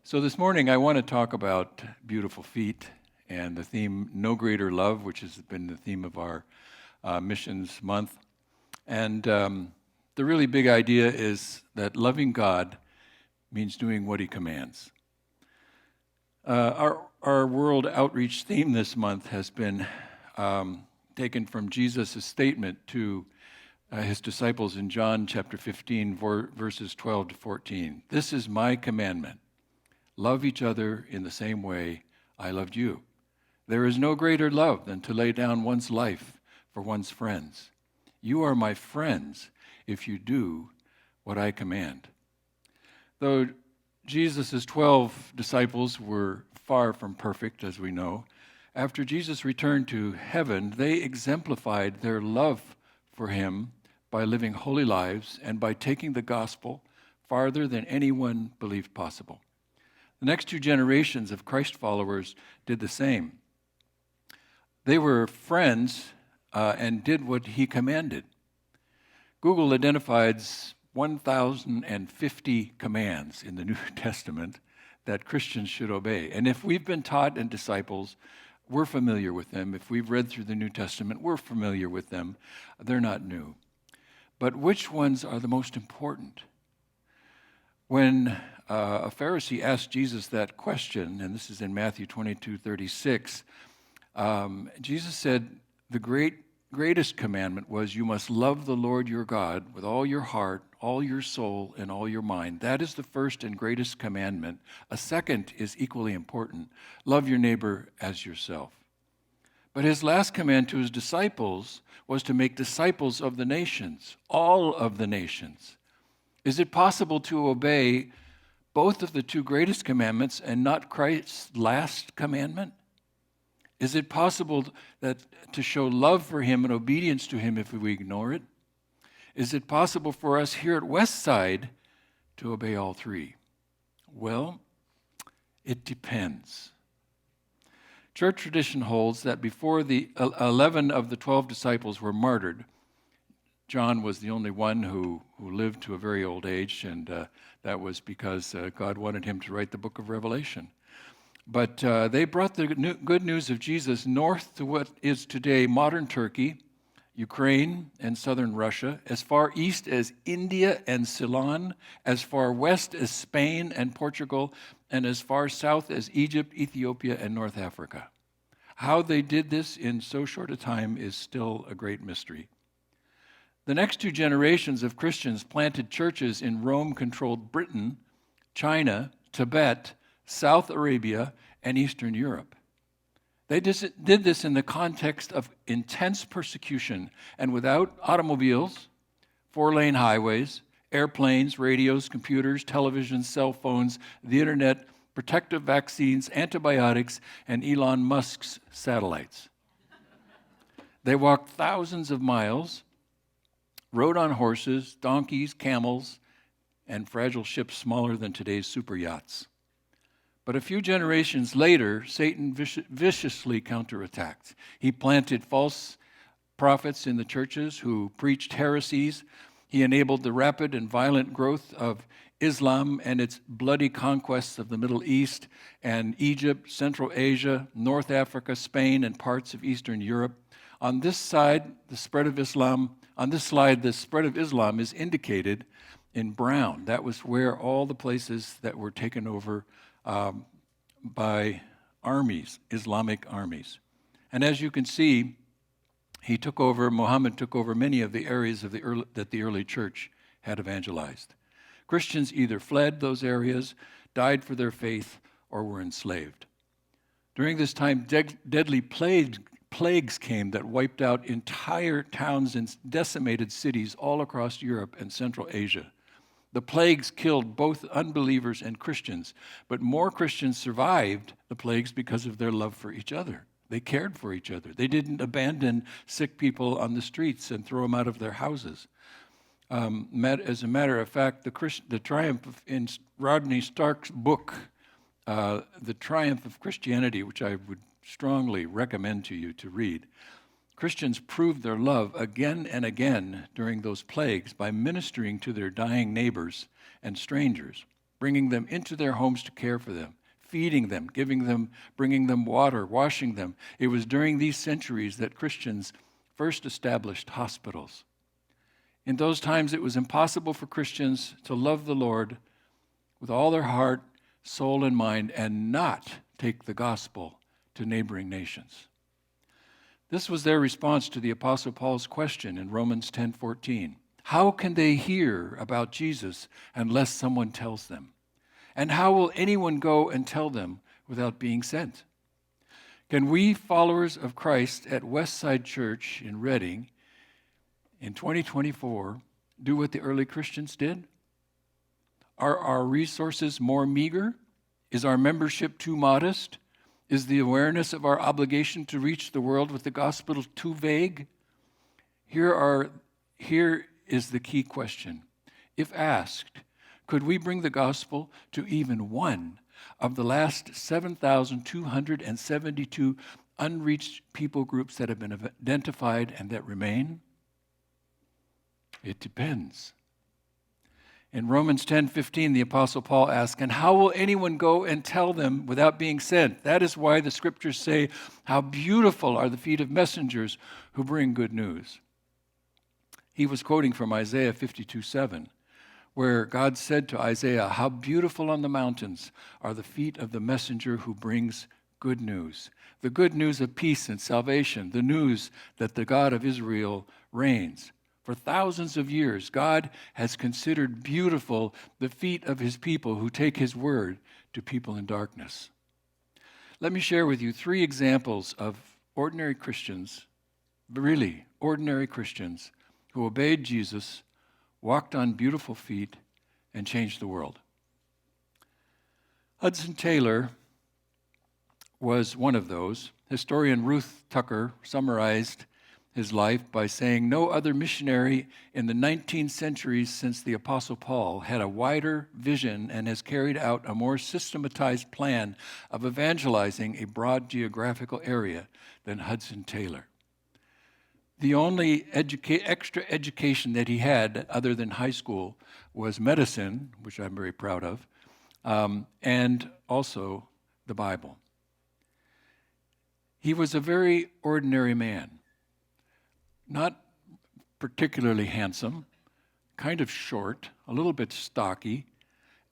So this morning I want to talk about beautiful feet and the theme No Greater Love, which has been the theme of our missions month. And the really big idea is that loving God means doing what he commands. Our World Outreach theme this month has been taken from Jesus' statement to his disciples in John chapter 15, verses 12 to 14. This is my commandment. Love each other in the same way I loved you. There is no greater love than to lay down one's life for one's friends. You are my friends if you do what I command. Though Jesus' 12 disciples were far from perfect, as we know, after Jesus returned to heaven, they exemplified their love for him by living holy lives and by taking the gospel farther than anyone believed possible. The next two generations of Christ followers did the same. They were friends and did what he commanded. Google identifies 1,050 commands in the New Testament that Christians should obey. And if we've been taught in disciples, we're familiar with them. If we've read through the New Testament, we're familiar with them. They're not new. But which ones are the most important? When a Pharisee asked Jesus that question, and this is in Matthew 22:36, Jesus said the greatest commandment was, you must love the Lord your God with all your heart, all your soul, and all your mind. That is the first and greatest commandment. A second is equally important. Love your neighbor as yourself. But his last command to his disciples was to make disciples of the nations, all of the nations. Is it possible to obey both of the two greatest commandments and not Christ's last commandment? Is it possible that to show love for him and obedience to him if we ignore it? Is it possible for us here at Westside to obey all three? Well, it depends. Church tradition holds that before the 11 of the 12 disciples were martyred, John was the only one who lived to a very old age, and that was because God wanted him to write the book of Revelation. But they brought the good news of Jesus north to what is today modern Turkey, Ukraine, and southern Russia, as far east as India and Ceylon, as far west as Spain and Portugal, and as far south as Egypt, Ethiopia, and North Africa. How they did this in so short a time is still a great mystery. The next two generations of Christians planted churches in Rome-controlled Britain, China, Tibet, South Arabia, and Eastern Europe. They did this in the context of intense persecution and without automobiles, four-lane highways, airplanes, radios, computers, televisions, cell phones, the internet, protective vaccines, antibiotics, and Elon Musk's satellites. They walked thousands of miles, rode on horses, donkeys, camels, and fragile ships smaller than today's super yachts. But a few generations later, Satan viciously counterattacked. He planted false prophets in the churches who preached heresies. He enabled the rapid and violent growth of Islam and its bloody conquests of the Middle East and Egypt, Central Asia, North Africa, Spain, and parts of Eastern Europe. On this side, the spread of Islam is indicated in brown. That was where all the places that were taken over by armies, Islamic armies. And as you can see, Muhammad took over many of the areas that the early church had evangelized. Christians either fled those areas, died for their faith, or were enslaved. During this time, deadly plagues came that wiped out entire towns and decimated cities all across Europe and Central Asia. The plagues killed both unbelievers and Christians, but more Christians survived the plagues because of their love for each other. They cared for each other. They didn't abandon sick people on the streets and throw them out of their houses. As a matter of fact, the triumph in Rodney Stark's book, The Triumph of Christianity, which I would strongly recommend to you to read, Christians proved their love again and again during those plagues by ministering to their dying neighbors and strangers, bringing them into their homes to care for them, feeding them, bringing them water, washing them. It was during these centuries that Christians first established hospitals. In those times, it was impossible for Christians to love the Lord with all their heart, soul, and mind and not take the gospel to neighboring nations. This was their response to the Apostle Paul's question in Romans 10:14. How can they hear about Jesus unless someone tells them? And how will anyone go and tell them without being sent? Can we, followers of Christ at Westside Church in Redding, in 2024, do what the early Christians did? Are our resources more meager? Is our membership too modest? Is the awareness of our obligation to reach the world with the gospel too vague? Here is the key question. If asked, could we bring the gospel to even one of the last 7,272 unreached people groups that have been identified and that remain? It depends. In Romans 10:15, the Apostle Paul asks, and how will anyone go and tell them without being sent? That is why the scriptures say, how beautiful are the feet of messengers who bring good news. He was quoting from Isaiah 52:7, where God said to Isaiah, how beautiful on the mountains are the feet of the messenger who brings good news. The good news of peace and salvation, the news that the God of Israel reigns. For thousands of years, God has considered beautiful the feet of his people who take his word to people in darkness. Let me share with you 3 examples of ordinary Christians, really ordinary Christians, who obeyed Jesus, walked on beautiful feet, and changed the world. Hudson Taylor was one of those. Historian Ruth Tucker summarized his life by saying, no other missionary in the 19th century since the Apostle Paul had a wider vision and has carried out a more systematized plan of evangelizing a broad geographical area than Hudson Taylor. The only extra education that he had other than high school was medicine, which I'm very proud of, and also the Bible. He was a very ordinary man. Not particularly handsome, kind of short, a little bit stocky,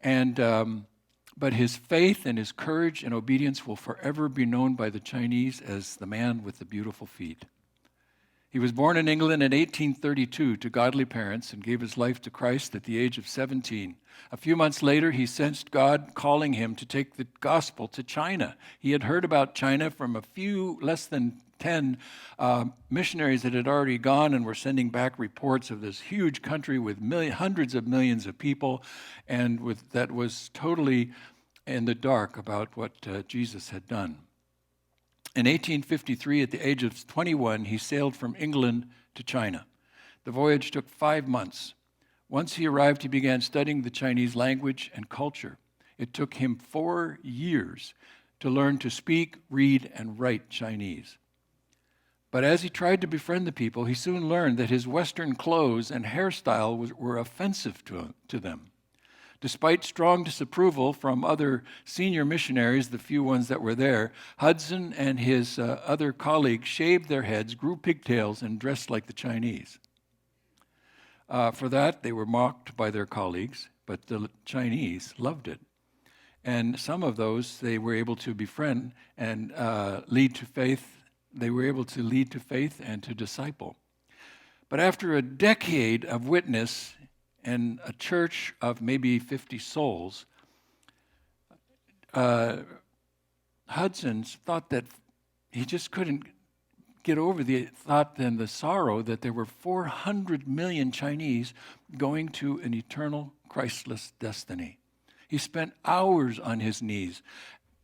but his faith and his courage and obedience will forever be known by the Chinese as the man with the beautiful feet. He was born in England in 1832 to godly parents and gave his life to Christ at the age of 17. A few months later, he sensed God calling him to take the gospel to China. He had heard about China from a few, less than 10 missionaries that had already gone and were sending back reports of this huge country with hundreds of millions of people, and that was totally in the dark about what Jesus had done. In 1853, at the age of 21, he sailed from England to China. The voyage took 5 months. Once he arrived, he began studying the Chinese language and culture. It took him 4 years to learn to speak, read, and write Chinese. But as he tried to befriend the people, he soon learned that his Western clothes and hairstyle were offensive to them. Despite strong disapproval from other senior missionaries, the few ones that were there, Hudson and his other colleagues shaved their heads, grew pigtails, and dressed like the Chinese. For that, they were mocked by their colleagues, but the Chinese loved it. And some of those they were able to befriend and lead to faith. They were able to lead to faith and to disciple. But after a decade of witness and a church of maybe 50 souls, Hudson thought that he just couldn't get over the thought and the sorrow that there were 400 million Chinese going to an eternal Christless destiny. He spent hours on his knees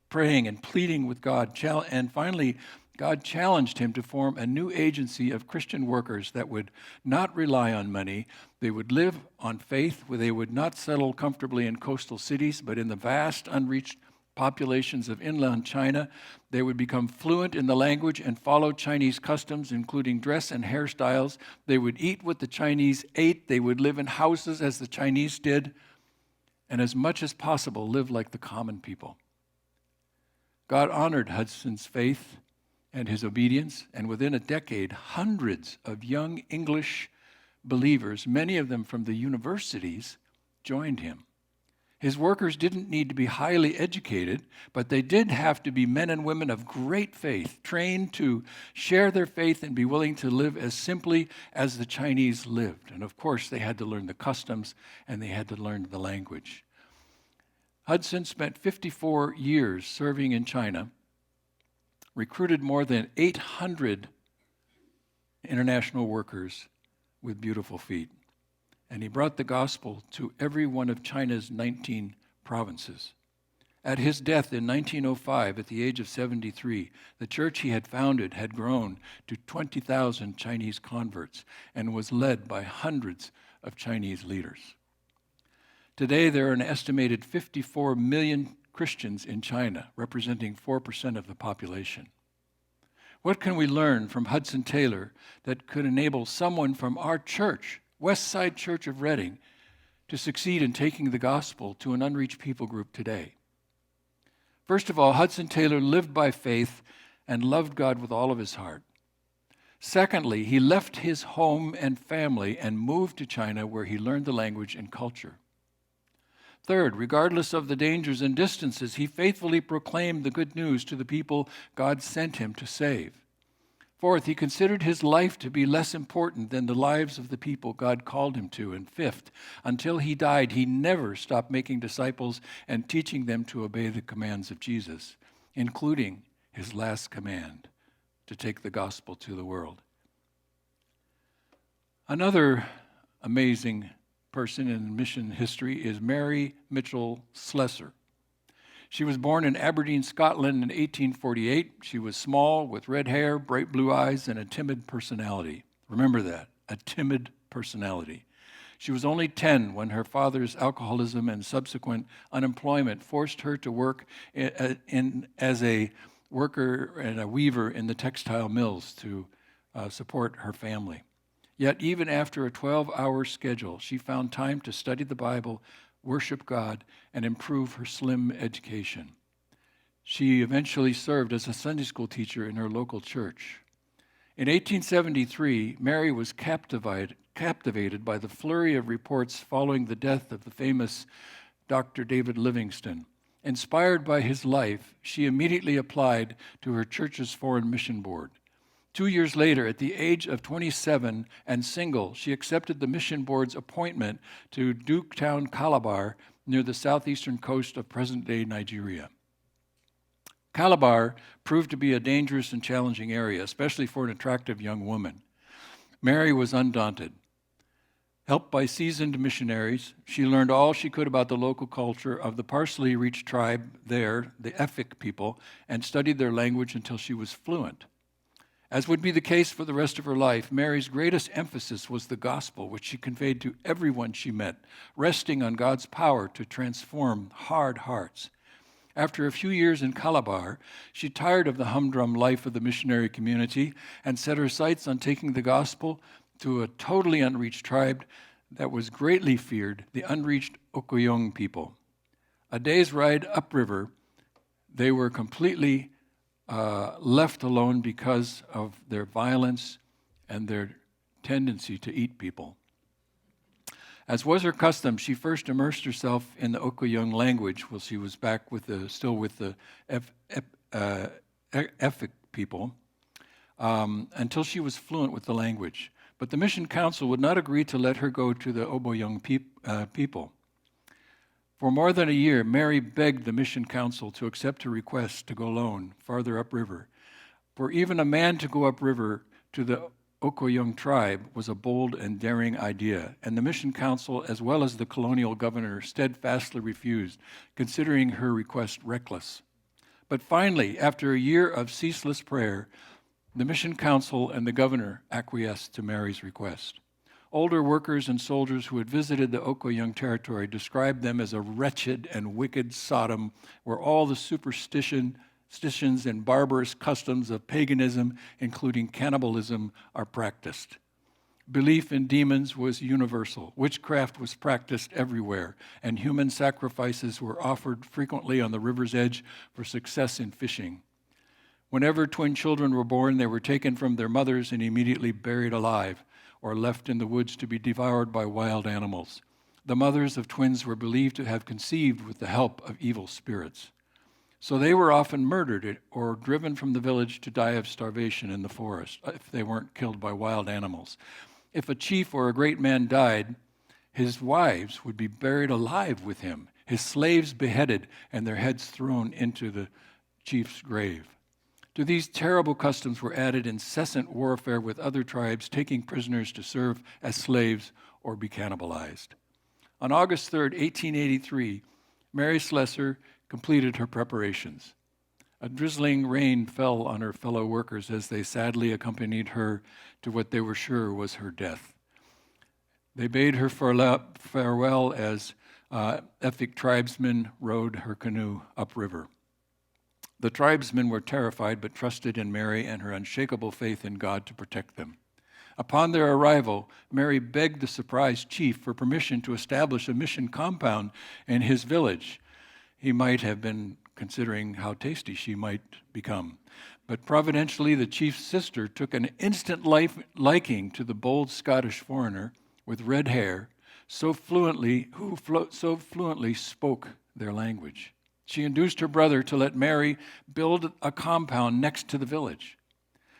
praying and pleading with God, and finally God challenged him to form a new agency of Christian workers that would not rely on money. They would live on faith, where they would not settle comfortably in coastal cities, but in the vast, unreached populations of inland China. They would become fluent in the language and follow Chinese customs, including dress and hairstyles. They would eat what the Chinese ate. They would live in houses as the Chinese did. and as much as possible live like the common people. God honored Hudson's faith and his obedience, and within a decade, hundreds of young English believers, many of them from the universities, joined him. His workers didn't need to be highly educated, but they did have to be men and women of great faith, trained to share their faith and be willing to live as simply as the Chinese lived. And of course, they had to learn the customs and they had to learn the language. Hudson spent 54 years serving in China, recruited more than 800 international workers with beautiful feet. And he brought the gospel to every one of China's 19 provinces. At his death in 1905, at the age of 73, the church he had founded had grown to 20,000 Chinese converts and was led by hundreds of Chinese leaders. Today, there are an estimated 54 million Christians in China, representing 4% of the population. What can we learn from Hudson Taylor that could enable someone from our church, Westside Church of Redding, to succeed in taking the gospel to an unreached people group today? First of all, Hudson Taylor lived by faith and loved God with all of his heart. Secondly, he left his home and family and moved to China, where he learned the language and culture. Third, regardless of the dangers and distances, he faithfully proclaimed the good news to the people God sent him to save. Fourth, he considered his life to be less important than the lives of the people God called him to. And fifth, until he died, he never stopped making disciples and teaching them to obey the commands of Jesus, including his last command, to take the gospel to the world. Another amazing person in mission history is Mary Mitchell Slessor. She was born in Aberdeen, Scotland in 1848. She was small, with red hair, bright blue eyes, and a timid personality. Remember that, a timid personality. She was only 10 when her father's alcoholism and subsequent unemployment forced her to work as a worker and a weaver in the textile mills to support her family. Yet even after a 12-hour schedule, she found time to study the Bible, worship God, and improve her slim education. She eventually served as a Sunday school teacher in her local church. In 1873, Mary was captivated by the flurry of reports following the death of the famous Dr. David Livingstone. Inspired by his life, she immediately applied to her church's foreign mission board. 2 years later, at the age of 27 and single, she accepted the mission board's appointment to Duketown, Calabar, near the southeastern coast of present-day Nigeria. Calabar proved to be a dangerous and challenging area, especially for an attractive young woman. Mary was undaunted. Helped by seasoned missionaries, she learned all she could about the local culture of the partially reached tribe there, the Efik people, and studied their language until she was fluent. As would be the case for the rest of her life, Mary's greatest emphasis was the gospel, which she conveyed to everyone she met, resting on God's power to transform hard hearts. After a few years in Calabar, she tired of the humdrum life of the missionary community and set her sights on taking the gospel to a totally unreached tribe that was greatly feared, the unreached Okoyong people. A day's ride upriver, they were completely left alone because of their violence and their tendency to eat people. As was her custom, she first immersed herself in the Okoyong language while she was back still with the Efik people, until she was fluent with the language. But the Mission Council would not agree to let her go to the Oboyong people. For more than a year, Mary begged the Mission Council to accept her request to go alone, farther upriver. For even a man to go upriver to the Okoyong tribe was a bold and daring idea, and the Mission Council, as well as the colonial governor, steadfastly refused, considering her request reckless. But finally, after a year of ceaseless prayer, the Mission Council and the governor acquiesced to Mary's request. Older workers and soldiers who had visited the Okoyong territory described them as a wretched and wicked Sodom, where all the superstitions and barbarous customs of paganism, including cannibalism, are practiced. Belief in demons was universal. Witchcraft was practiced everywhere, and human sacrifices were offered frequently on the river's edge for success in fishing. Whenever twin children were born, they were taken from their mothers and immediately buried alive or left in the woods to be devoured by wild animals. The mothers of twins were believed to have conceived with the help of evil spirits. So they were often murdered or driven from the village to die of starvation in the forest if they weren't killed by wild animals. If a chief or a great man died, his wives would be buried alive with him, his slaves beheaded, and their heads thrown into the chief's grave. To these terrible customs were added incessant warfare with other tribes, taking prisoners to serve as slaves or be cannibalized. On August 3rd, 1883, Mary Slessor completed her preparations. A drizzling rain fell on her fellow workers as they sadly accompanied her to what they were sure was her death. They bade her farewell as Efik tribesmen rowed her canoe upriver. The tribesmen were terrified but trusted in Mary and her unshakable faith in God to protect them. Upon their arrival, Mary begged the surprised chief for permission to establish a mission compound in his village. He might have been considering how tasty she might become. But providentially, the chief's sister took an instant liking to the bold Scottish foreigner with red hair, so fluently spoke their language. She induced her brother to let Mary build a compound next to the village.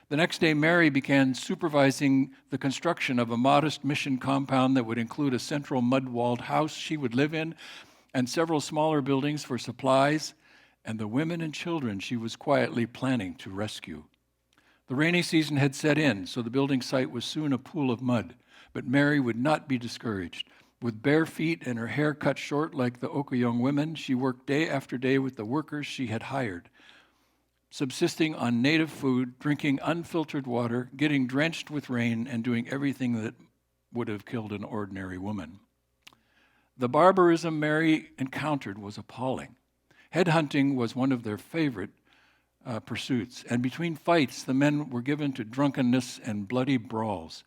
The next day, Mary began supervising the construction of a modest mission compound that would include a central mud-walled house she would live in and several smaller buildings for supplies and the women and children she was quietly planning to rescue. The rainy season had set in, so the building site was soon a pool of mud, but Mary would not be discouraged. With bare feet and her hair cut short like the Okoyong women, she worked day after day with the workers she had hired, subsisting on native food, drinking unfiltered water, getting drenched with rain, and doing everything that would have killed an ordinary woman. The barbarism Mary encountered was appalling. Headhunting was one of their favorite pursuits, and between fights, the men were given to drunkenness and bloody brawls.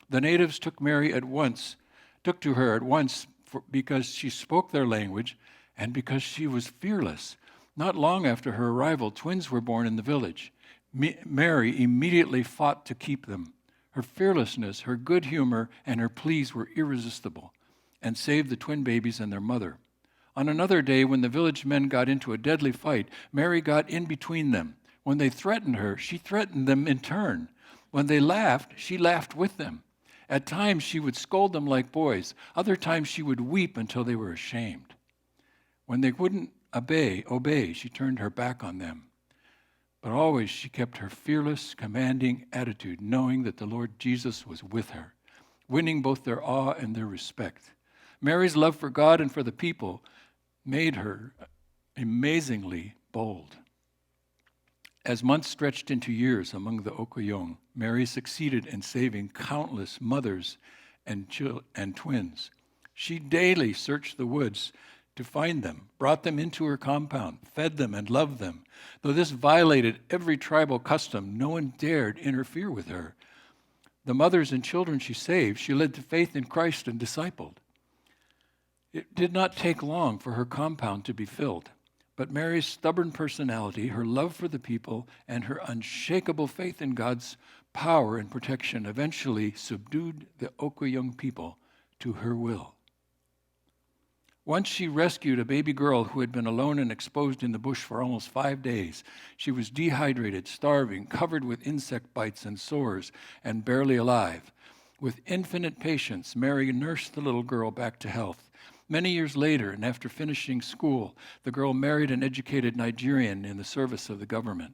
The natives took to her at once because she spoke their language and because she was fearless. Not long after her arrival, twins were born in the village. Mary immediately fought to keep them. Her fearlessness, her good humor, and her pleas were irresistible and saved the twin babies and their mother. On another day, when the village men got into a deadly fight, Mary got in between them. When they threatened her, she threatened them in turn. When they laughed, she laughed with them. At times, she would scold them like boys. Other times, she would weep until they were ashamed. When they wouldn't obey, she turned her back on them. But always she kept her fearless, commanding attitude, knowing that the Lord Jesus was with her, winning both their awe and their respect. Mary's love for God and for the people made her amazingly bold. As months stretched into years among the Okoyong, Mary succeeded in saving countless mothers and twins. She daily searched the woods to find them, brought them into her compound, fed them and loved them. Though this violated every tribal custom, no one dared interfere with her. The mothers and children she saved, she led to faith in Christ and discipled. It did not take long for her compound to be filled, but Mary's stubborn personality, her love for the people, and her unshakable faith in God's power and protection eventually subdued the Okoyong people to her will. Once she rescued a baby girl who had been alone and exposed in the bush for almost 5 days. She was dehydrated, starving, covered with insect bites and sores, and barely alive. With infinite patience, Mary nursed the little girl back to health. Many years later, and after finishing school, the girl married an educated Nigerian in the service of the government.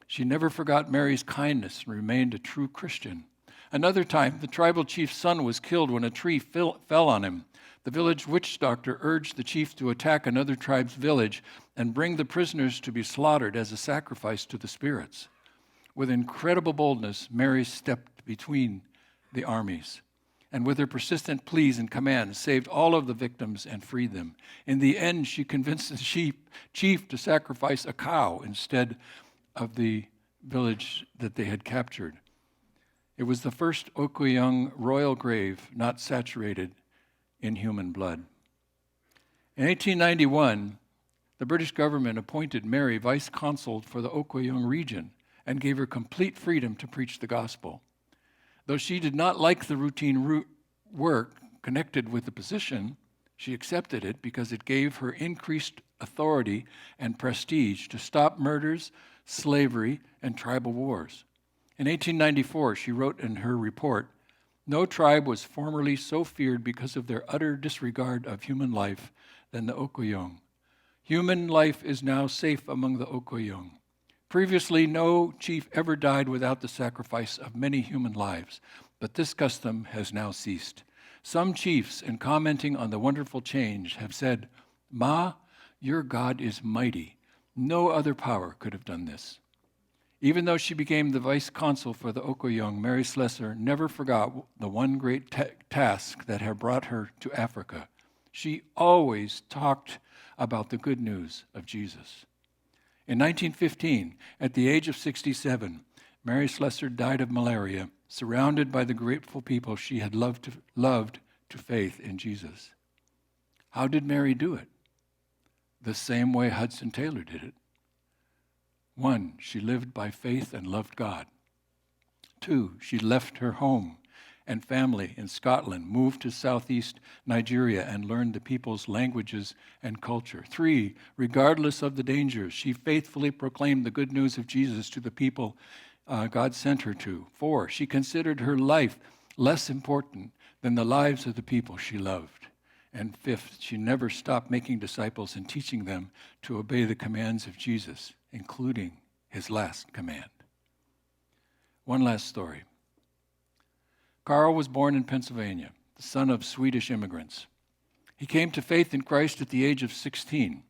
She never forgot Mary's kindness and remained a true Christian. Another time, the tribal chief's son was killed when a tree fell on him. The village witch doctor urged the chief to attack another tribe's village and bring the prisoners to be slaughtered as a sacrifice to the spirits. With incredible boldness, Mary stepped between the armies, and with her persistent pleas and commands, saved all of the victims and freed them. In the end, she convinced the chief to sacrifice a cow instead of the village that they had captured. It was the first Okoyong royal grave not saturated in human blood. In 1891, the British government appointed Mary vice consul for the Okoyong region and gave her complete freedom to preach the gospel. Though she did not like the routine work connected with the position, she accepted it because it gave her increased authority and prestige to stop murders, slavery, and tribal wars. In 1894, she wrote in her report, "No tribe was formerly so feared because of their utter disregard of human life than the Okoyong. Human life is now safe among the Okoyong. Previously, no chief ever died without the sacrifice of many human lives, but this custom has now ceased. Some chiefs, in commenting on the wonderful change, have said, 'Ma, your God is mighty. No other power could have done this.'" Even though she became the vice consul for the Okoyong, Mary Slessor never forgot the one great task that had brought her to Africa. She always talked about the good news of Jesus. In 1915, at the age of 67, Mary Slessor died of malaria, surrounded by the grateful people she had loved to faith in Jesus. How did Mary do it? The same way Hudson Taylor did it. 1, she lived by faith and loved God. 2, she left her home and family in Scotland, moved to southeast Nigeria, and learned the people's languages and culture. 3, regardless of the dangers, she faithfully proclaimed the good news of Jesus to the people God sent her to. 4, she considered her life less important than the lives of the people she loved. And 5th, she never stopped making disciples and teaching them to obey the commands of Jesus, including his last command. One last story. Carl was born in Pennsylvania, the son of Swedish immigrants. He came to faith in Christ at the age of 16.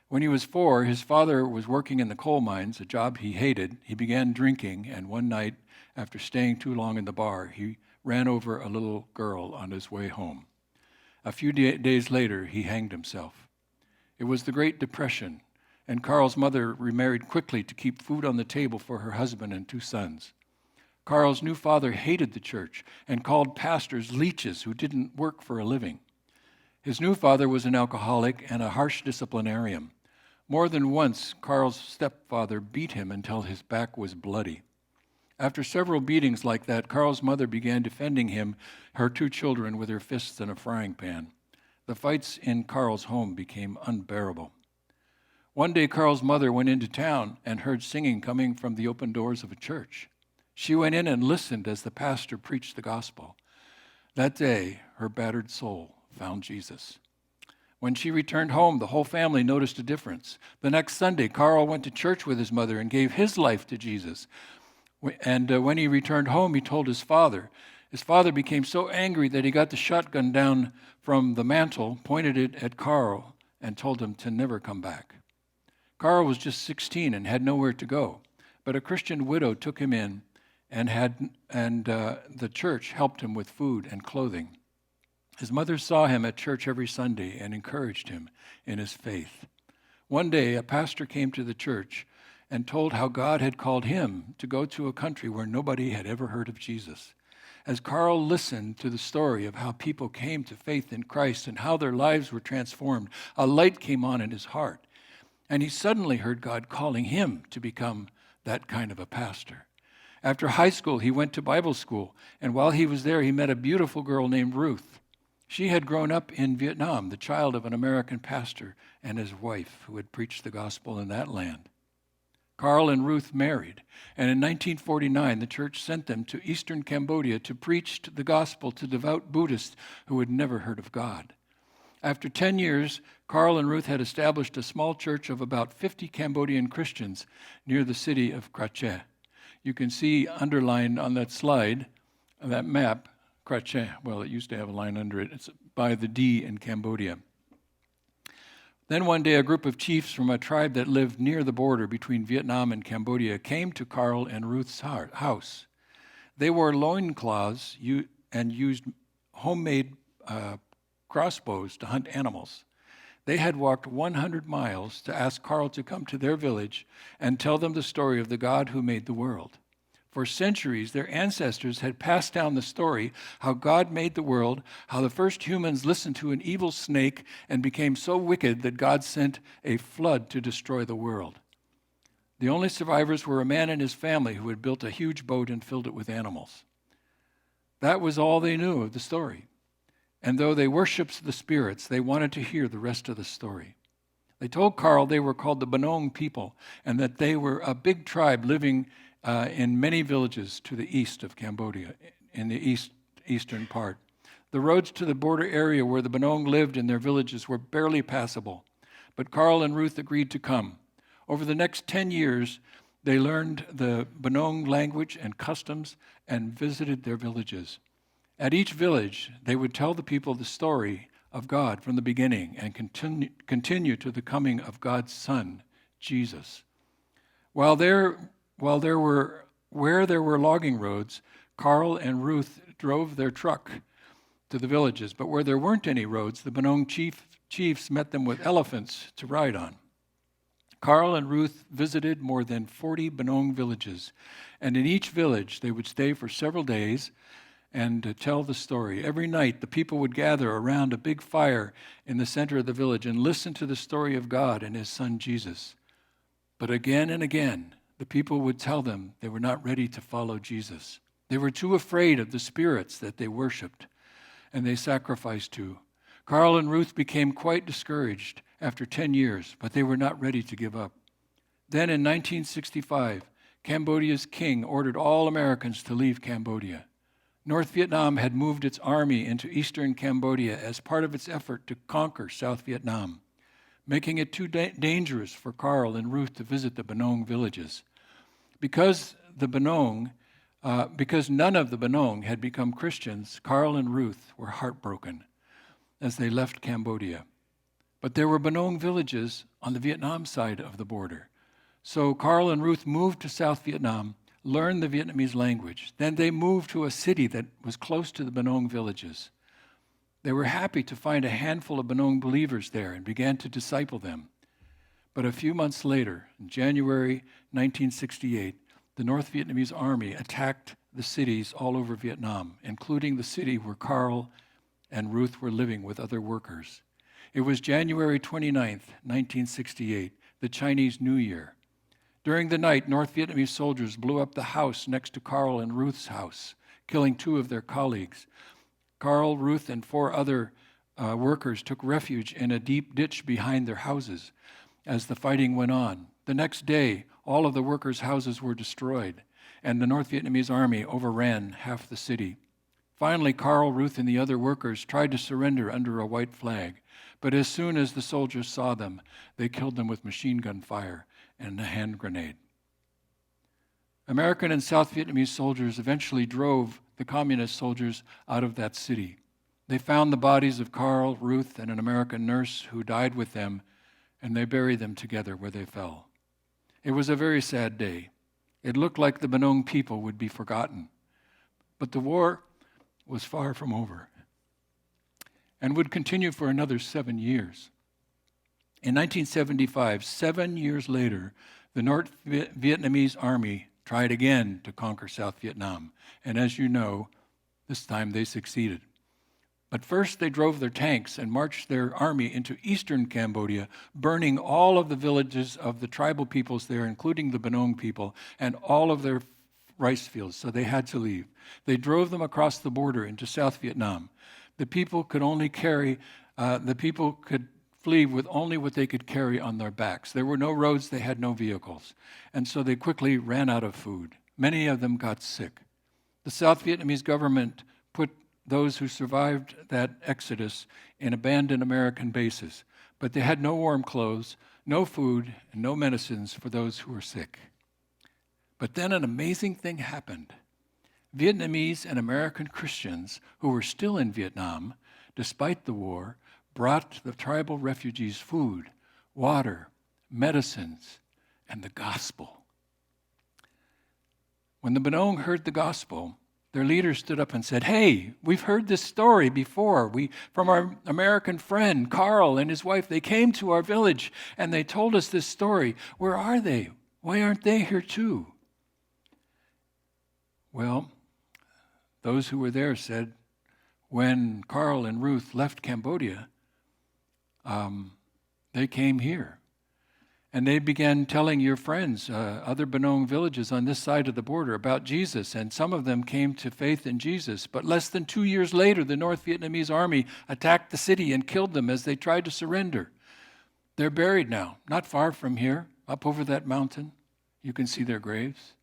When he was 4, his father was working in the coal mines, a job he hated. He began drinking, and one night, after staying too long in the bar, he ran over a little girl on his way home. A few days later, he hanged himself. It was the Great Depression, and Carl's mother remarried quickly to keep food on the table for her husband and 2 sons. Carl's new father hated the church and called pastors leeches who didn't work for a living. His new father was an alcoholic and a harsh disciplinarian. More than once, Carl's stepfather beat him until his back was bloody. After several beatings like that, Carl's mother began defending him, her 2 children, with her fists in a frying pan. The fights in Carl's home became unbearable. One day, Carl's mother went into town and heard singing coming from the open doors of a church. She went in and listened as the pastor preached the gospel. That day, her battered soul found Jesus. When she returned home, the whole family noticed a difference. The next Sunday, Carl went to church with his mother and gave his life to Jesus. And when he returned home, he told his father. His father became so angry that he got the shotgun down from the mantle, pointed it at Carl, and told him to never come back. Carl was just 16 and had nowhere to go, but a Christian widow took him in, and the church helped him with food and clothing. His mother saw him at church every Sunday and encouraged him in his faith. One day, a pastor came to the church and told how God had called him to go to a country where nobody had ever heard of Jesus. As Carl listened to the story of how people came to faith in Christ and how their lives were transformed, a light came on in his heart, and he suddenly heard God calling him to become that kind of a pastor. After high school, he went to Bible school, and while he was there, he met a beautiful girl named Ruth. She had grown up in Vietnam, the child of an American pastor and his wife who had preached the gospel in that land. Carl and Ruth married, and in 1949, the church sent them to eastern Cambodia to preach the gospel to devout Buddhists who had never heard of God. After 10 years, Carl and Ruth had established a small church of about 50 Cambodian Christians near the city of Krache. You can see underlined on that slide, that map, Krache. Well, it used to have a line under it. It's by the D in Cambodia. Then one day, a group of chiefs from a tribe that lived near the border between Vietnam and Cambodia came to Carl and Ruth's house. They wore loincloths and used homemade crossbows to hunt animals. They had walked 100 miles to ask Carl to come to their village and tell them the story of the God who made the world. For centuries, their ancestors had passed down the story how God made the world, how the first humans listened to an evil snake and became so wicked that God sent a flood to destroy the world. The only survivors were a man and his family who had built a huge boat and filled it with animals. That was all they knew of the story. And though they worshipped the spirits, they wanted to hear the rest of the story. They told Carl they were called the Benong people and that they were a big tribe living in many villages to the east of Cambodia, in the eastern part. The roads to the border area where the Benong lived in their villages were barely passable, but Carl and Ruth agreed to come. Over the next 10 years, they learned the Benong language and customs and visited their villages. At each village, they would tell the people the story of God from the beginning and continue to the coming of God's Son, Jesus. Where there were logging roads, Carl and Ruth drove their truck to the villages, but where there weren't any roads, the Benong chiefs met them with elephants to ride on. Carl and Ruth visited more than 40 Benong villages, and in each village they would stay for several days and tell the story. Every night the people would gather around a big fire in the center of the village and listen to the story of God and his son Jesus. But again and again, the people would tell them they were not ready to follow Jesus. They were too afraid of the spirits that they worshiped and they sacrificed to. Carl and Ruth became quite discouraged after 10 years, but they were not ready to give up. Then in 1965, Cambodia's king ordered all Americans to leave Cambodia. North Vietnam had moved its army into eastern Cambodia as part of its effort to conquer South Vietnam, making it too dangerous for Carl and Ruth to visit the Benong villages. Because none of the Benong had become Christians, Carl and Ruth were heartbroken as they left Cambodia. But there were Benong villages on the Vietnam side of the border. So Carl and Ruth moved to South Vietnam, learned the Vietnamese language. Then they moved to a city that was close to the Benong villages. They were happy to find a handful of Benong believers there and began to disciple them. But a few months later, in January 1968, the North Vietnamese army attacked the cities all over Vietnam, including the city where Carl and Ruth were living with other workers. It was January 29th, 1968, the Chinese New Year. During the night, North Vietnamese soldiers blew up the house next to Carl and Ruth's house, killing 2 of their colleagues. Carl, Ruth, and 4 other workers took refuge in a deep ditch behind their houses as the fighting went on. The next day, all of the workers' houses were destroyed, and the North Vietnamese army overran half the city. Finally, Carl, Ruth, and the other workers tried to surrender under a white flag, but as soon as the soldiers saw them, they killed them with machine gun fire and a hand grenade. American and South Vietnamese soldiers eventually drove the communist soldiers out of that city. They found the bodies of Carl, Ruth, and an American nurse who died with them, and they buried them together where they fell. It was a very sad day. It looked like the Benong people would be forgotten. But the war was far from over and would continue for another 7 years. In 1975, 7 years later, the North Vietnamese army tried again to conquer South Vietnam. And as you know, this time they succeeded. But first they drove their tanks and marched their army into eastern Cambodia, burning all of the villages of the tribal peoples there, including the Benong people, and all of their rice fields, so they had to leave. They drove them across the border into South Vietnam. The people could flee with only what they could carry on their backs. There were no roads, they had no vehicles. And so they quickly ran out of food. Many of them got sick. The South Vietnamese government put those who survived that exodus in abandoned American bases, but they had no warm clothes, no food, and no medicines for those who were sick. But then an amazing thing happened. Vietnamese and American Christians who were still in Vietnam, despite the war, brought the tribal refugees food, water, medicines, and the gospel. When the Benong heard the gospel, their leaders stood up and said, "Hey, we've heard this story before. From our American friend, Carl and his wife, they came to our village and they told us this story. Where are they? Why aren't they here too?" Well, those who were there said when Carl and Ruth left Cambodia, they came here. And they began telling your friends, other Benong villages on this side of the border, about Jesus. And some of them came to faith in Jesus. But less than 2 years later, the North Vietnamese army attacked the city and killed them as they tried to surrender. They're buried now, not far from here, up over that mountain. You can see their graves.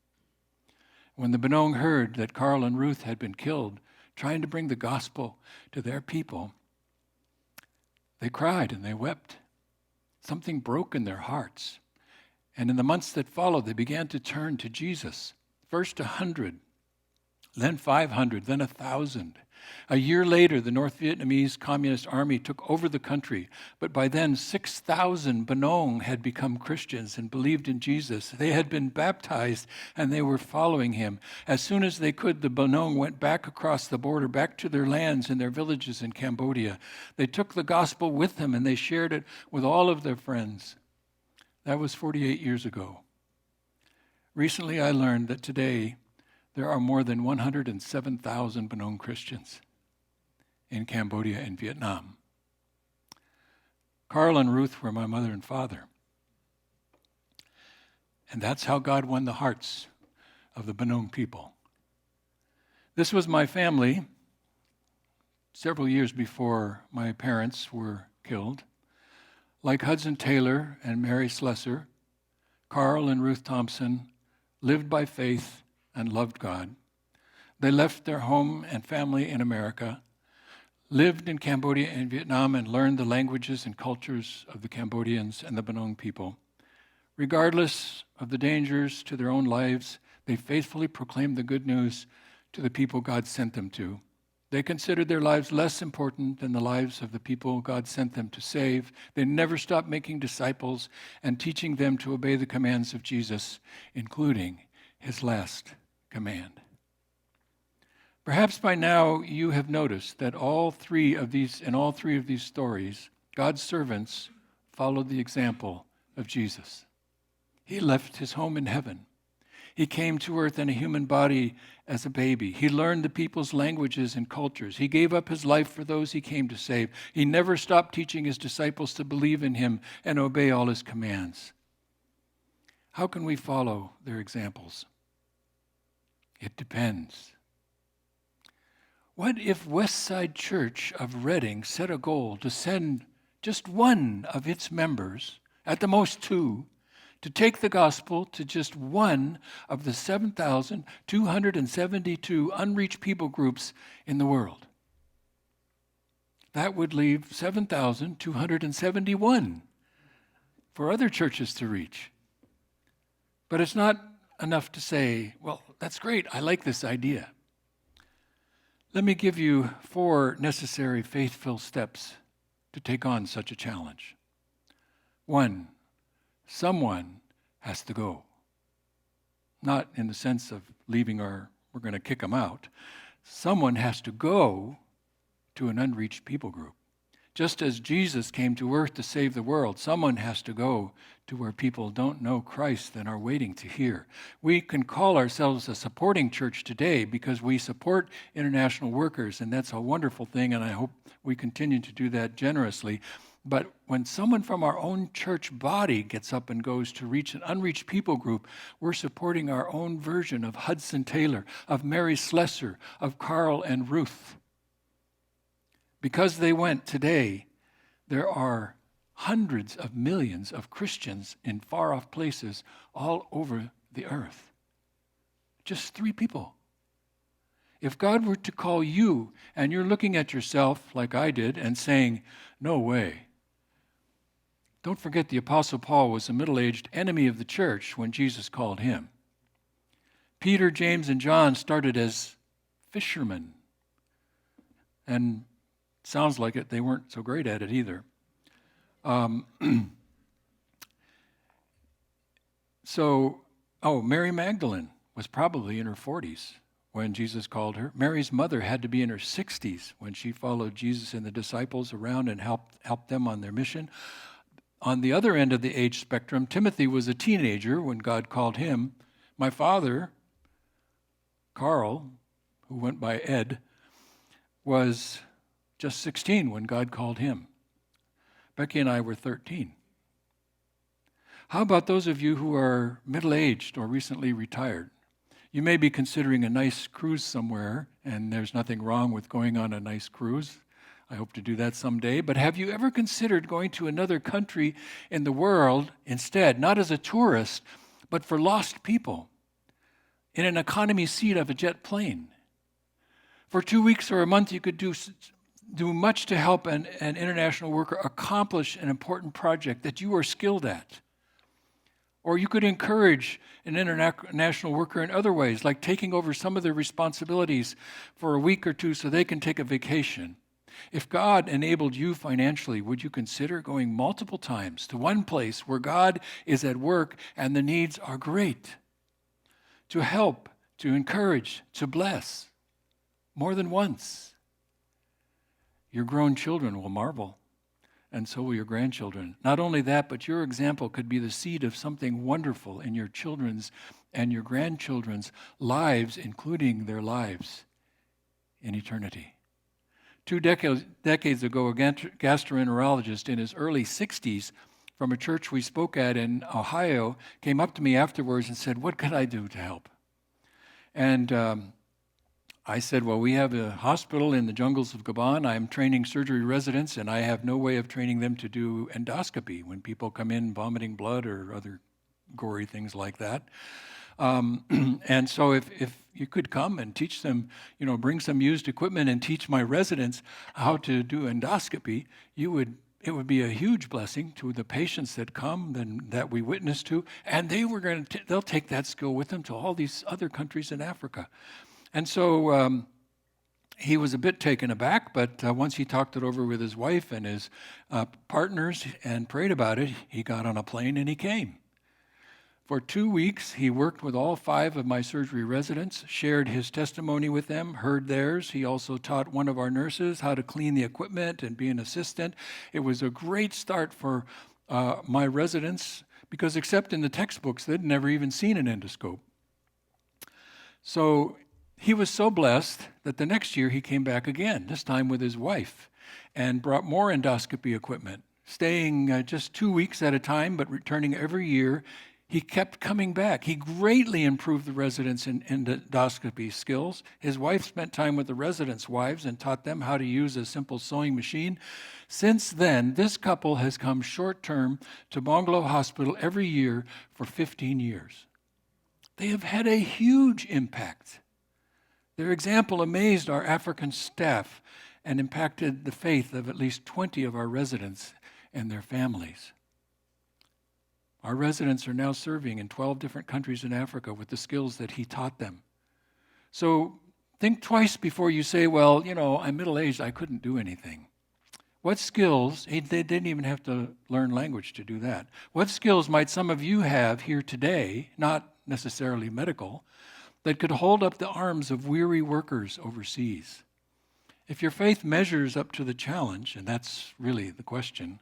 When the Benong heard that Carl and Ruth had been killed, trying to bring the gospel to their people, they cried and they wept. Something broke in their hearts. And in the months that followed, they began to turn to Jesus. First 100, then 500, then 1,000. A year later, the North Vietnamese Communist Army took over the country, but by then 6,000 Benong had become Christians and believed in Jesus. They had been baptized and they were following him. As soon as they could, the Benong went back across the border, back to their lands and their villages in Cambodia. They took the gospel with them and they shared it with all of their friends. That was 48 years ago. Recently, I learned that today, there are more than 107,000 Benong Christians in Cambodia and Vietnam. Carl and Ruth were my mother and father. And that's how God won the hearts of the Benong people. This was my family several years before my parents were killed. Like Hudson Taylor and Mary Slessor, Carl and Ruth Thompson lived by faith and loved God. They left their home and family in America, lived in Cambodia and Vietnam, and learned the languages and cultures of the Cambodians and the Benong people. Regardless of the dangers to their own lives, they faithfully proclaimed the good news to the people God sent them to. They considered their lives less important than the lives of the people God sent them to save. They never stopped making disciples and teaching them to obey the commands of Jesus, including his last command. Perhaps by now you have noticed that in all three of these stories, God's servants followed the example of Jesus. He left his home in heaven. He came to earth in a human body as a baby. He learned the people's languages and cultures. He gave up his life for those he came to save. He never stopped teaching his disciples to believe in him and obey all his commands. How can we follow their examples? It depends. What if Westside Church of Redding set a goal to send just one of its members, at the most two, to take the gospel to just one of the 7,272 unreached people groups in the world? That would leave 7,271 for other churches to reach. But it's not enough to say, well, that's great, I like this idea. Let me give you 4 necessary faith-filled steps to take on such a challenge. 1, someone has to go. Not in the sense of leaving we're going to kick them out. Someone has to go to an unreached people group. Just as Jesus came to earth to save the world, someone has to go to where people don't know Christ and are waiting to hear. We can call ourselves a supporting church today because we support international workers, and that's a wonderful thing, and I hope we continue to do that generously. But when someone from our own church body gets up and goes to reach an unreached people group, we're supporting our own version of Hudson Taylor, of Mary Slessor, of Carl and Ruth. Because they went today, there are hundreds of millions of Christians in far-off places all over the earth. Just 3 people. If God were to call you and you're looking at yourself like I did and saying, no way. Don't forget the Apostle Paul was a middle-aged enemy of the church when Jesus called him. Peter, James, and John started as fishermen. And sounds like it, they weren't so great at it either. Mary Magdalene was probably in her 40s when Jesus called her. Mary's mother had to be in her 60s when she followed Jesus and the disciples around and helped them on their mission. On the other end of the age spectrum, Timothy was a teenager when God called him. My father Carl, who went by Ed, was just 16 when God called him. Becky and I were 13. How about those of you who are middle-aged or recently retired? You may be considering a nice cruise somewhere, and there's nothing wrong with going on a nice cruise. I hope to do that someday. But have you ever considered going to another country in the world instead, not as a tourist, but for lost people, in an economy seat of a jet plane? For 2 weeks or a month, you could do much to help an international worker accomplish an important project that you are skilled at. Or you could encourage an international worker in other ways, like taking over some of their responsibilities for a week or two so they can take a vacation. If God enabled you financially, would you consider going multiple times to one place where God is at work and the needs are great? To help, to encourage, to bless, more than once. Your grown children will marvel, and so will your grandchildren. Not only that, but your example could be the seed of something wonderful in your children's and your grandchildren's lives, including their lives in eternity. 2 decades ago, a gastroenterologist in his early 60s from a church we spoke at in Ohio came up to me afterwards and said, "What could I do to help?" And I said, "Well, we have a hospital in the jungles of Gabon. I'm training surgery residents, and I have no way of training them to do endoscopy when people come in vomiting blood or other gory things like that. And so if you could come and teach them, bring some used equipment and teach my residents how to do endoscopy, it would be a huge blessing to the patients that come and that we witness to, and they'll take that skill with them to all these other countries in Africa." And so he was a bit taken aback, but once he talked it over with his wife and his partners and prayed about it, he got on a plane and he came. For 2 weeks, he worked with all 5 of my surgery residents, shared his testimony with them, heard theirs. He also taught one of our nurses how to clean the equipment and be an assistant. It was a great start for my residents because except in the textbooks, they'd never even seen an endoscope. So he was so blessed that the next year he came back again, this time with his wife, and brought more endoscopy equipment, staying just 2 weeks at a time, but returning every year. He kept coming back. He greatly improved the residents' in endoscopy skills. His wife spent time with the residents' wives and taught them how to use a simple sewing machine. Since then, this couple has come short-term to Bonglo Hospital every year for 15 years. They have had a huge impact. Their example amazed our African staff and impacted the faith of at least 20 of our residents and their families. Our residents are now serving in 12 different countries in Africa with the skills that he taught them. So think twice before you say, "Well, I'm middle-aged, I couldn't do anything." What skills, they didn't even have to learn language to do that. What skills might some of you have here today, not necessarily medical, that could hold up the arms of weary workers overseas? If your faith measures up to the challenge, and that's really the question,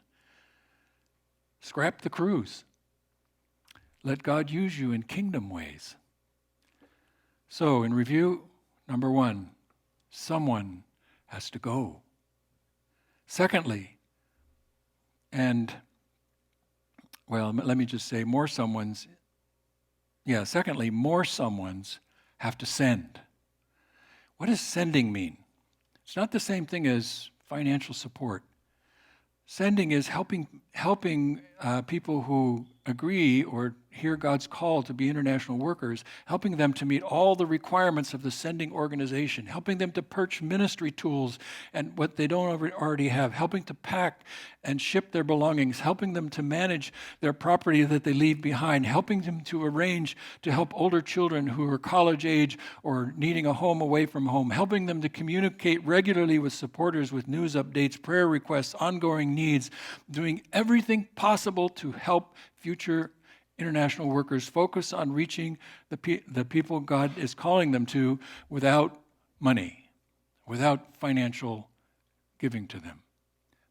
scrap the cruise. Let God use you in kingdom ways. So, in review, number 1, someone has to go. Secondly, let me just say more someones have to send. What does sending mean? It's not the same thing as financial support. Sending is helping people who agree or hear God's call to be international workers, helping them to meet all the requirements of the sending organization, helping them to purchase ministry tools and what they don't already have, helping to pack and ship their belongings, helping them to manage their property that they leave behind, helping them to arrange to help older children who are college age or needing a home away from home, helping them to communicate regularly with supporters with news updates, prayer requests, ongoing needs, doing everything possible to help future international workers focus on reaching the people God is calling them to without money, without financial giving to them.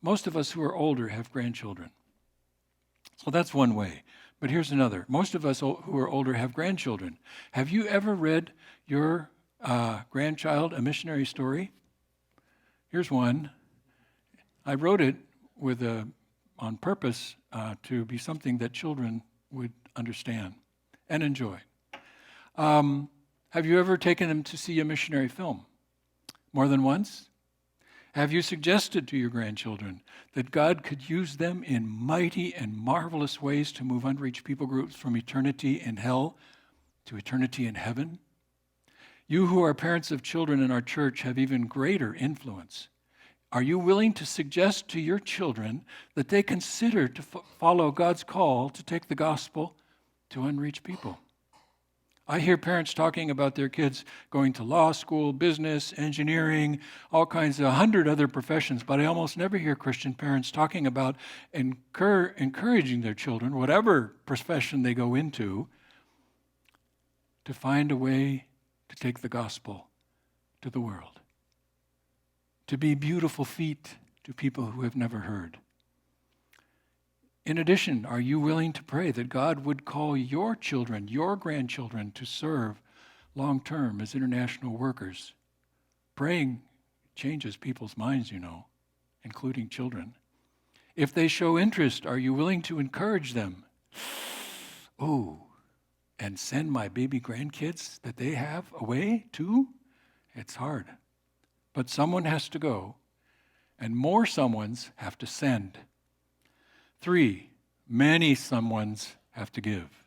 Most of us who are older have grandchildren. So that's one way. But here's another. Most of us who are older have grandchildren. Have you ever read your grandchild a missionary story? Here's one. I wrote it on purpose to be something that children would understand and enjoy. Have you ever taken them to see a missionary film? More than once? Have you suggested to your grandchildren that God could use them in mighty and marvelous ways to move unreached people groups from eternity in hell to eternity in heaven? You who are parents of children in our church have even greater influence. Are you willing to suggest to your children that they consider to follow God's call to take the gospel to unreached people? I hear parents talking about their kids going to law school, business, engineering, all kinds of 100 other professions, but I almost never hear Christian parents talking about encouraging their children, whatever profession they go into, to find a way to take the gospel to the world, to be beautiful feet to people who have never heard. In addition, are you willing to pray that God would call your children, your grandchildren, to serve long-term as international workers? Praying changes people's minds, including children. If they show interest, are you willing to encourage them? Oh, and send my baby grandkids that they have away too? It's hard. But someone has to go, and more someones have to send. 3, many someones have to give.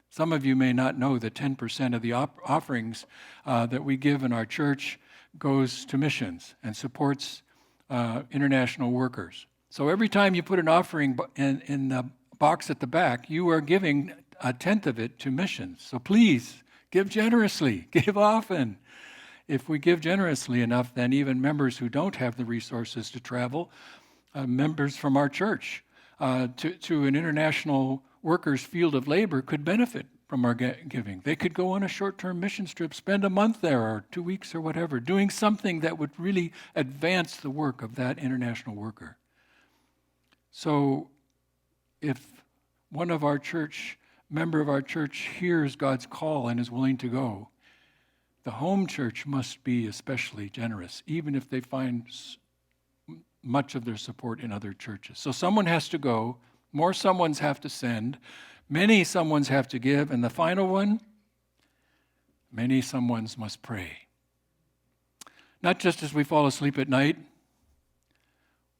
Some of you may not know that 10% of the offerings that we give in our church goes to missions and supports international workers. So every time you put an offering in the box at the back, you are giving 1/10 of it to missions. So please, give generously, give often. If we give generously enough, then even members who don't have the resources to travel, members from our church, to an international workers' field of labor could benefit from our giving. They could go on a short-term mission trip, spend a month there or 2 weeks or whatever, doing something that would really advance the work of that international worker. So if one of our member of our church hears God's call and is willing to go, the home church must be especially generous, even if they find much of their support in other churches. So someone has to go, more someones have to send, many someones have to give, and the final one, many someones must pray. Not just as we fall asleep at night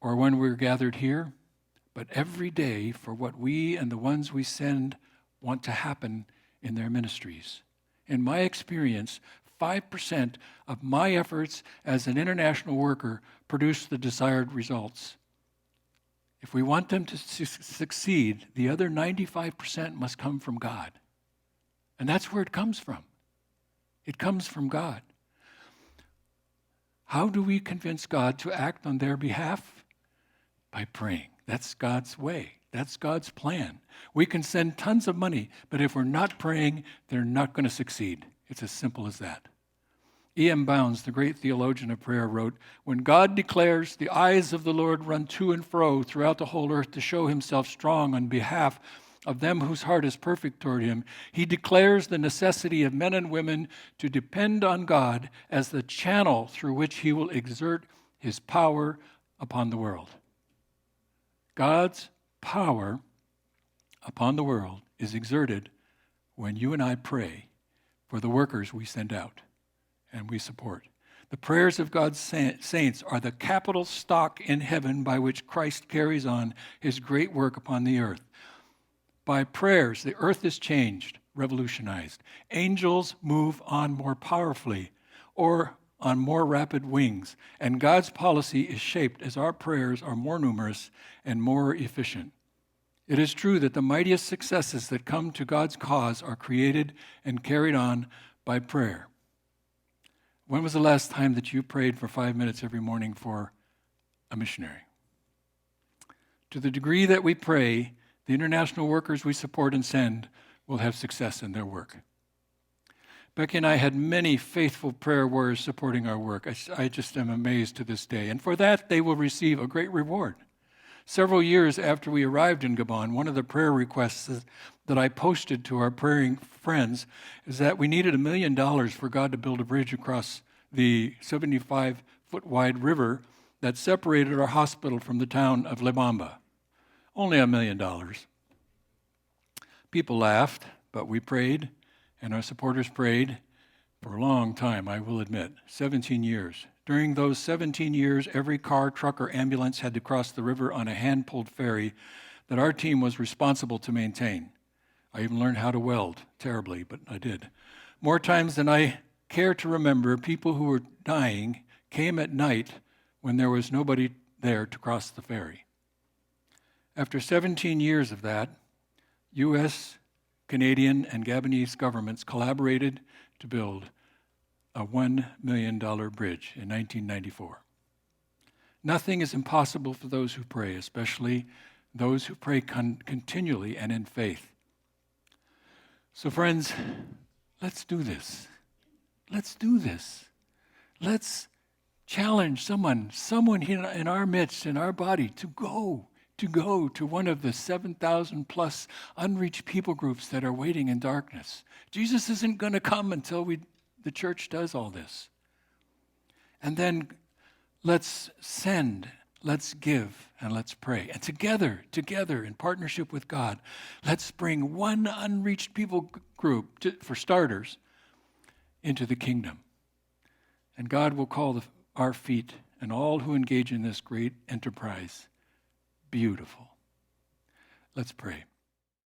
or when we're gathered here, but every day for what we and the ones we send want to happen in their ministries. In my experience, 5% of my efforts as an international worker produce the desired results. If we want them to succeed, the other 95% must come from God. And that's where it comes from. It comes from God. How do we convince God to act on their behalf? By praying. That's God's way. That's God's plan. We can send tons of money, but if we're not praying, they're not going to succeed. It's as simple as that. E.M. Bounds, the great theologian of prayer, wrote, "When God declares, the eyes of the Lord run to and fro throughout the whole earth to show himself strong on behalf of them whose heart is perfect toward him, he declares the necessity of men and women to depend on God as the channel through which he will exert his power upon the world." God's power upon the world is exerted when you and I pray for the workers we send out and we support. The prayers of God's saints are the capital stock in heaven by which Christ carries on his great work upon the earth. By prayers, the earth is changed, revolutionized. Angels move on more powerfully or on more rapid wings, and God's policy is shaped as our prayers are more numerous and more efficient. It is true that the mightiest successes that come to God's cause are created and carried on by prayer. When was the last time that you prayed for 5 minutes every morning for a missionary? To the degree that we pray, the international workers we support and send will have success in their work. Becky and I had many faithful prayer warriors supporting our work. I just am amazed to this day. And for that, they will receive a great reward. Several years after we arrived in Gabon, one of the prayer requests that I posted to our praying friends is that we needed $1 million for God to build a bridge across the 75-foot wide river that separated our hospital from the town of Lebamba. Only $1 million. People laughed, but we prayed, and our supporters prayed for a long time, I will admit, 17 years. During those 17 years, every car, truck, or ambulance had to cross the river on a hand-pulled ferry that our team was responsible to maintain. I even learned how to weld, terribly, but I did. More times than I care to remember, people who were dying came at night when there was nobody there to cross the ferry. After 17 years of that, U.S., Canadian, and Gabonese governments collaborated to build a $1 million bridge in 1994. Nothing is impossible for those who pray, especially those who pray continually and in faith. So friends, let's do this. Let's do this. Let's challenge someone in our midst, in our body, to go to one of the 7,000 plus unreached people groups that are waiting in darkness. Jesus isn't going to come until the church does all this. And then let's send, let's give, and let's pray. And together, in partnership with God, let's bring one unreached people group, for starters, into the kingdom. And God will call our feet and all who engage in this great enterprise beautiful. Let's pray.